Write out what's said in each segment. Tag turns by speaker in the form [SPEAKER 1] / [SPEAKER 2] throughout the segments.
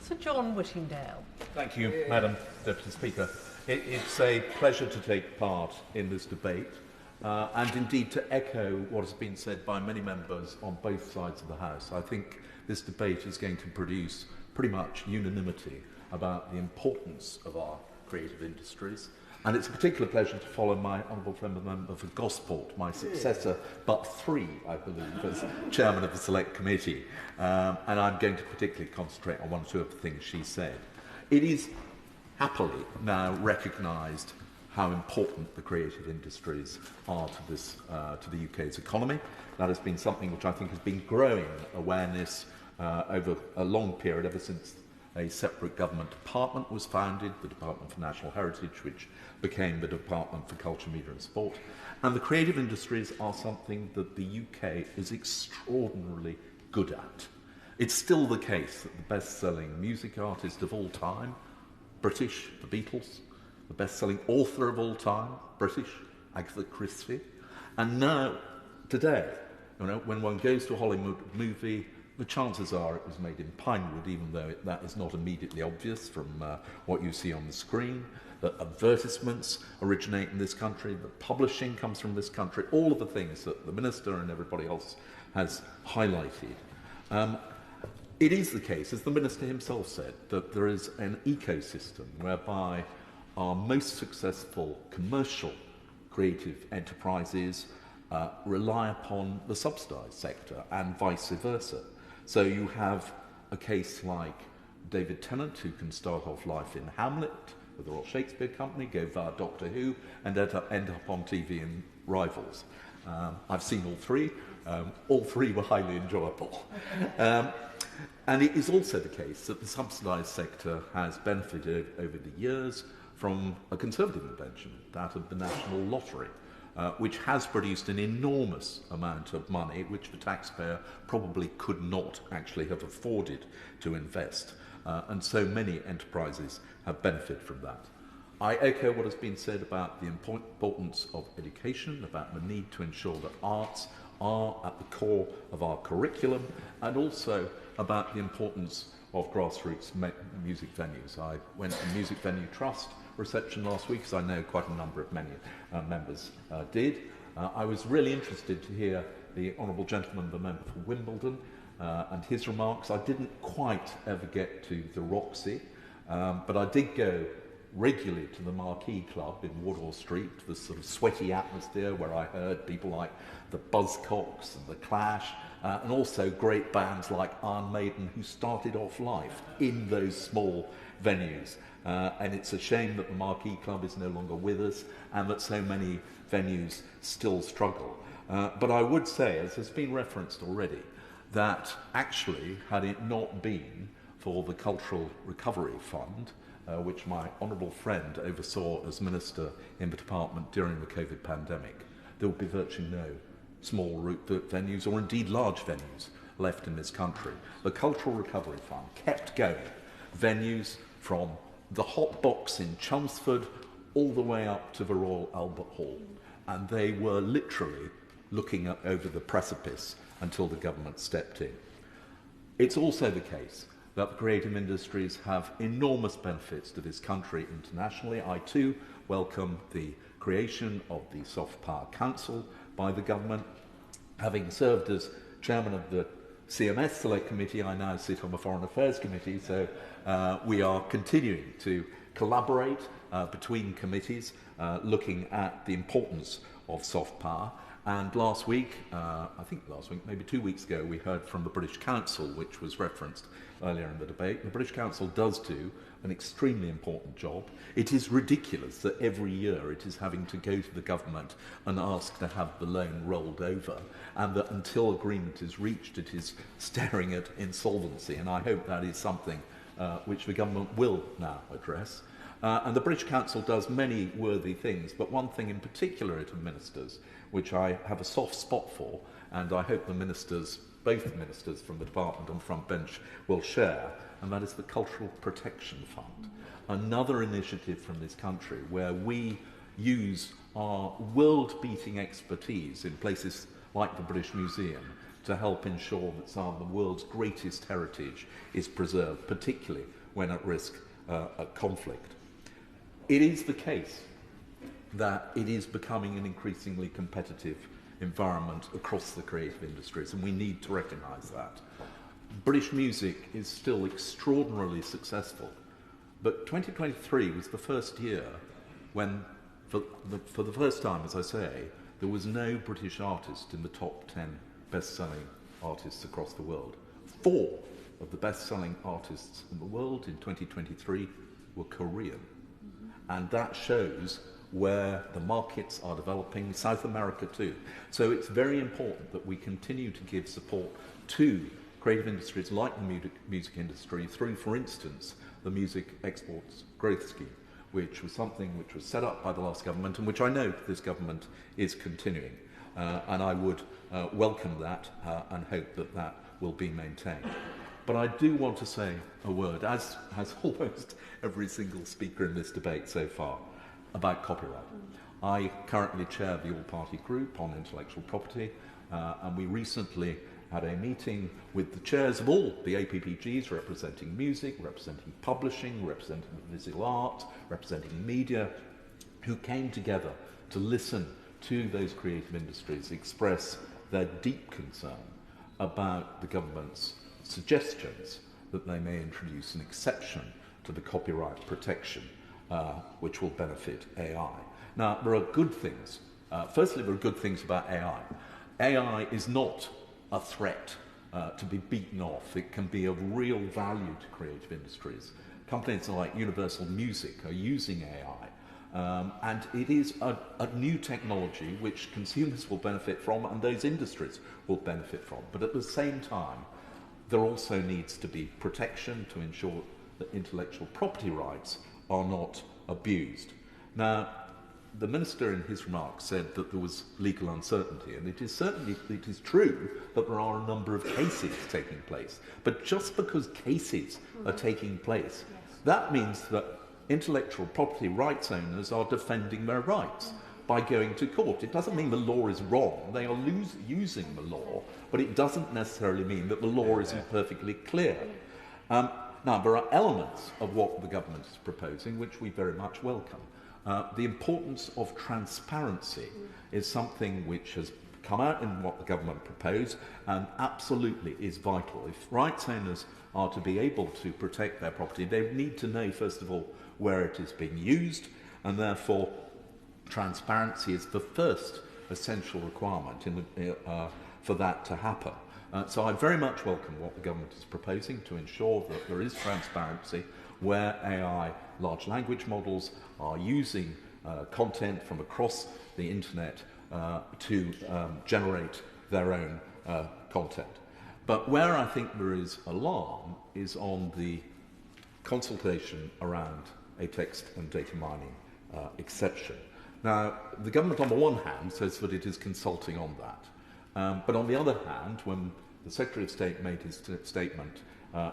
[SPEAKER 1] Sir John Whittingdale.
[SPEAKER 2] Thank you, Madam Deputy Speaker. It's a pleasure to take part in this debate and indeed to echo what has been said by many members on both sides of the House. I think this debate is going to produce pretty much unanimity about the importance of our creative industries. And it's a particular pleasure to follow my honourable friend, the member for Gosport, my successor, but 3, I believe, as chairman of the Select Committee. And I'm going to particularly concentrate on 1 or 2 of the things she said. It is happily now recognised how important the creative industries are to this, to the UK's economy. That has been something which I think has been growing awareness over a long period, ever since a separate government department was founded, the Department for National Heritage, which became the Department for Culture, Media and Sport. And the creative industries are something that the UK is extraordinarily good at. It's still the case that the best-selling music artist of all time, British, the Beatles, the best-selling author of all time, British, Agatha Christie. And now, today, when one goes to a Hollywood movie, the chances are it was made in Pinewood, even though that is not immediately obvious from what you see on the screen. That advertisements originate in this country, that publishing comes from this country, all of the things that the Minister and everybody else has highlighted. It is the case, as the Minister himself said, that there is an ecosystem whereby our most successful commercial creative enterprises rely upon the subsidised sector and vice versa. So you have a case like David Tennant, who can start off life in Hamlet with the Royal Shakespeare Company, go via Doctor Who, and end up on TV in Rivals. I've seen all 3. All 3 were highly enjoyable. And it is also the case that the subsidised sector has benefited over the years from a Conservative invention, that of the National Lottery, which has produced an enormous amount of money which the taxpayer probably could not actually have afforded to invest. And so many enterprises have benefited from that. I echo what has been said about the importance of education, about the need to ensure that arts are at the core of our curriculum, and also about the importance of grassroots music venues. I went to the Music Venue Trust reception last week, as I know quite a number of members did. I was really interested to hear the honourable gentleman, the member for Wimbledon, and his remarks. I didn't quite ever get to the Roxy, but I did go regularly to the Marquee Club in Wardour Street, the sort of sweaty atmosphere where I heard people like the Buzzcocks and the Clash, and also great bands like Iron Maiden, who started off life in those small venues. And it's a shame that the Marquee Club is no longer with us and that so many venues still struggle. But I would say, as has been referenced already, that actually, had it not been for the Cultural Recovery Fund, which my honourable friend oversaw as Minister in the department during the COVID pandemic, there would be virtually no small venues or indeed large venues left in this country. The Cultural Recovery Fund kept going venues from the Hot Box in Chelmsford all the way up to the Royal Albert Hall, and they were literally looking over the precipice until the government stepped in. It's also the case that the creative industries have enormous benefits to this country internationally. I too welcome the creation of the Soft Power Council by the government. Having served as chairman of the CMS Select Committee, I now sit on the Foreign Affairs Committee, so we are continuing to collaborate between committees, looking at the importance of soft power. And last week, maybe 2 weeks ago, we heard from the British Council, which was referenced earlier in the debate. The British Council does do an extremely important job. It is ridiculous that every year it is having to go to the government and ask to have the loan rolled over, and that until agreement is reached, it is staring at insolvency. And I hope that is something which the government will now address. And the British Council does many worthy things, but one thing in particular it administers, which I have a soft spot for, and I hope the ministers, both the ministers from the department and front bench, will share, and that is the Cultural Protection Fund. Another initiative from this country where we use our world-beating expertise in places like the British Museum to help ensure that some of the world's greatest heritage is preserved, particularly when at risk of conflict. It is the case that it is becoming an increasingly competitive environment across the creative industries, and we need to recognise that. British music is still extraordinarily successful, but 2023 was the first year when, for the first time, as I say, there was no British artist in the top 10 best-selling artists across the world. 4 of the best-selling artists in the world in 2023 were Korean. And that shows where the markets are developing, South America too. So it's very important that we continue to give support to creative industries like the music industry through, for instance, the Music Exports Growth Scheme, which was something which was set up by the last government and which I know this government is continuing. And I would welcome that and hope that that will be maintained. But I do want to say a word, as has almost every single speaker in this debate so far, about copyright. I currently chair the all-party group on intellectual property, and we recently had a meeting with the chairs of all the APPGs representing music, representing publishing, representing visual art, representing media, who came together to listen to those creative industries express their deep concern about the government's suggestions that they may introduce an exception to the copyright protection which will benefit AI. Now, there are good things. Firstly, there are good things about AI. AI is not a threat to be beaten off. It can be of real value to creative industries. Companies like Universal Music are using AI, and it is a new technology which consumers will benefit from and those industries will benefit from. But at the same time, there also needs to be protection to ensure that intellectual property rights are not abused. Now, the Minister in his remarks said that there was legal uncertainty, and it is true that there are a number of cases taking place. But just because cases are taking place, that means that intellectual property rights owners are defending their rights by going to court. It doesn't mean the law is wrong. They are using the law, but it doesn't necessarily mean that the law isn't perfectly clear. Now, there are elements of what the government is proposing which we very much welcome. The importance of transparency is something which has come out in what the government proposed and absolutely is vital. If rights owners are to be able to protect their property, they need to know, first of all, where it is being used, and therefore transparency is the first essential requirement for that to happen. So I very much welcome what the government is proposing to ensure that there is transparency where AI large language models are using content from across the internet to generate their own content. But where I think there is alarm is on the consultation around a text and data mining exception. Now, the government on the one hand says that it is consulting on that. But on the other hand, when the Secretary of State made his statement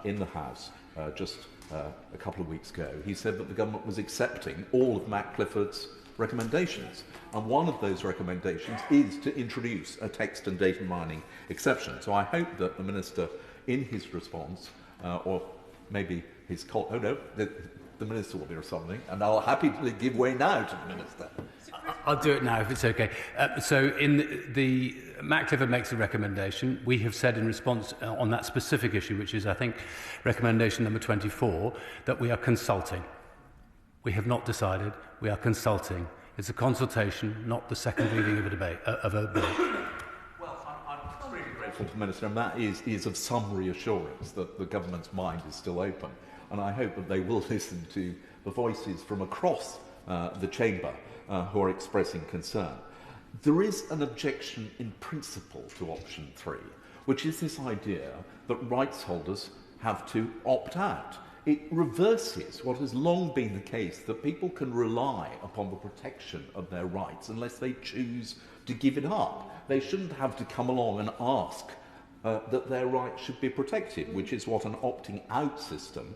[SPEAKER 2] in the House just a couple of weeks ago, he said that the government was accepting all of Matt Clifford's recommendations. And one of those recommendations is to introduce a text and data mining exception. So I hope that the Minister, in his response, or maybe his the Minister will be responding, and I'll happily give way now to the Minister.
[SPEAKER 1] I'll do it now if it's okay. So in the Matt Clifford makes a recommendation. We have said in response on that specific issue, which is, I think, recommendation number 24, that we are consulting. We have not decided. We are consulting. It's a consultation, not the second reading of a debate, of a bill.
[SPEAKER 2] Well, I'm extremely grateful to the Minister, and that is of some reassurance that the government's mind is still open. And I hope that they will listen to the voices from across the chamber who are expressing concern. There is an objection in principle to option 3, which is this idea that rights holders have to opt out. It reverses what has long been the case, that people can rely upon the protection of their rights unless they choose to give it up. They shouldn't have to come along and ask that their rights should be protected, which is what an opting out system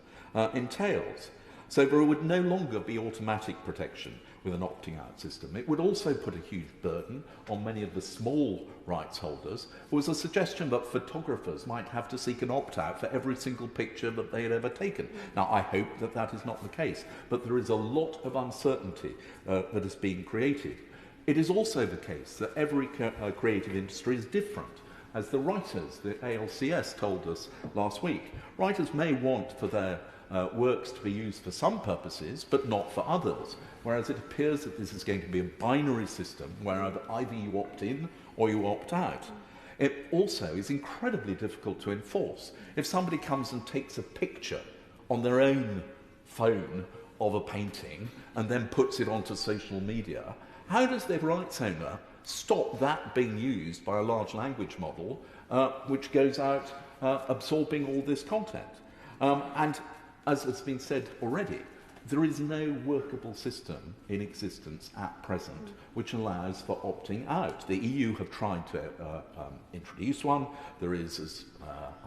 [SPEAKER 2] entails. So there would no longer be automatic protection with an opting-out system. It would also put a huge burden on many of the small rights holders. There was a suggestion that photographers might have to seek an opt-out for every single picture that they had ever taken. Now, I hope that that is not the case, but there is a lot of uncertainty that is being created. It is also the case that every creative industry is different. As the writers, the ALCS told us last week, writers may want for their works to be used for some purposes, but not for others. Whereas it appears that this is going to be a binary system where either you opt in or you opt out. It also is incredibly difficult to enforce. If somebody comes and takes a picture on their own phone of a painting and then puts it onto social media, how does the rights owner stop that being used by a large language model which goes out absorbing all this content? And as has been said already, there is no workable system in existence at present which allows for opting out. The EU have tried to introduce one. There is, as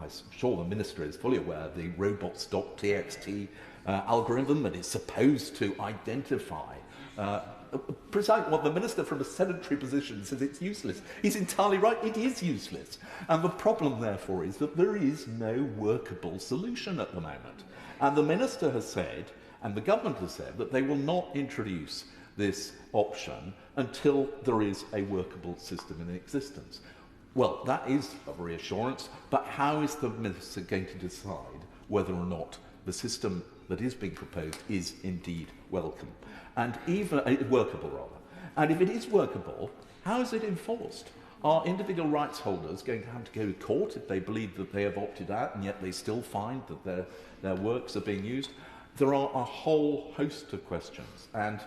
[SPEAKER 2] I'm sure the Minister is fully aware, the robots.txt algorithm that is supposed to identify well, the Minister from a sedentary position says it's useless. He's entirely right, it is useless. And the problem, therefore, is that there is no workable solution at the moment. And the Minister has said, and the government has said, that they will not introduce this option until there is a workable system in existence. Well, that is a reassurance, but how is the Minister going to decide whether or not the system that is being proposed is indeed welcome? And even workable, rather. And if it is workable, how is it enforced? Are individual rights holders going to have to go to court if they believe that they have opted out and yet they still find that their works are being used? There are a whole host of questions, and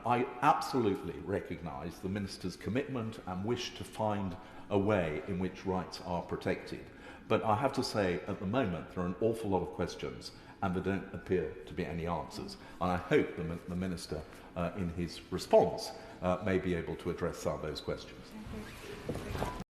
[SPEAKER 2] I absolutely recognise the Minister's commitment and wish to find a way in which rights are protected. But I have to say, at the moment, there are an awful lot of questions and there don't appear to be any answers. And I hope the Minister, in his response, may be able to address some of those questions.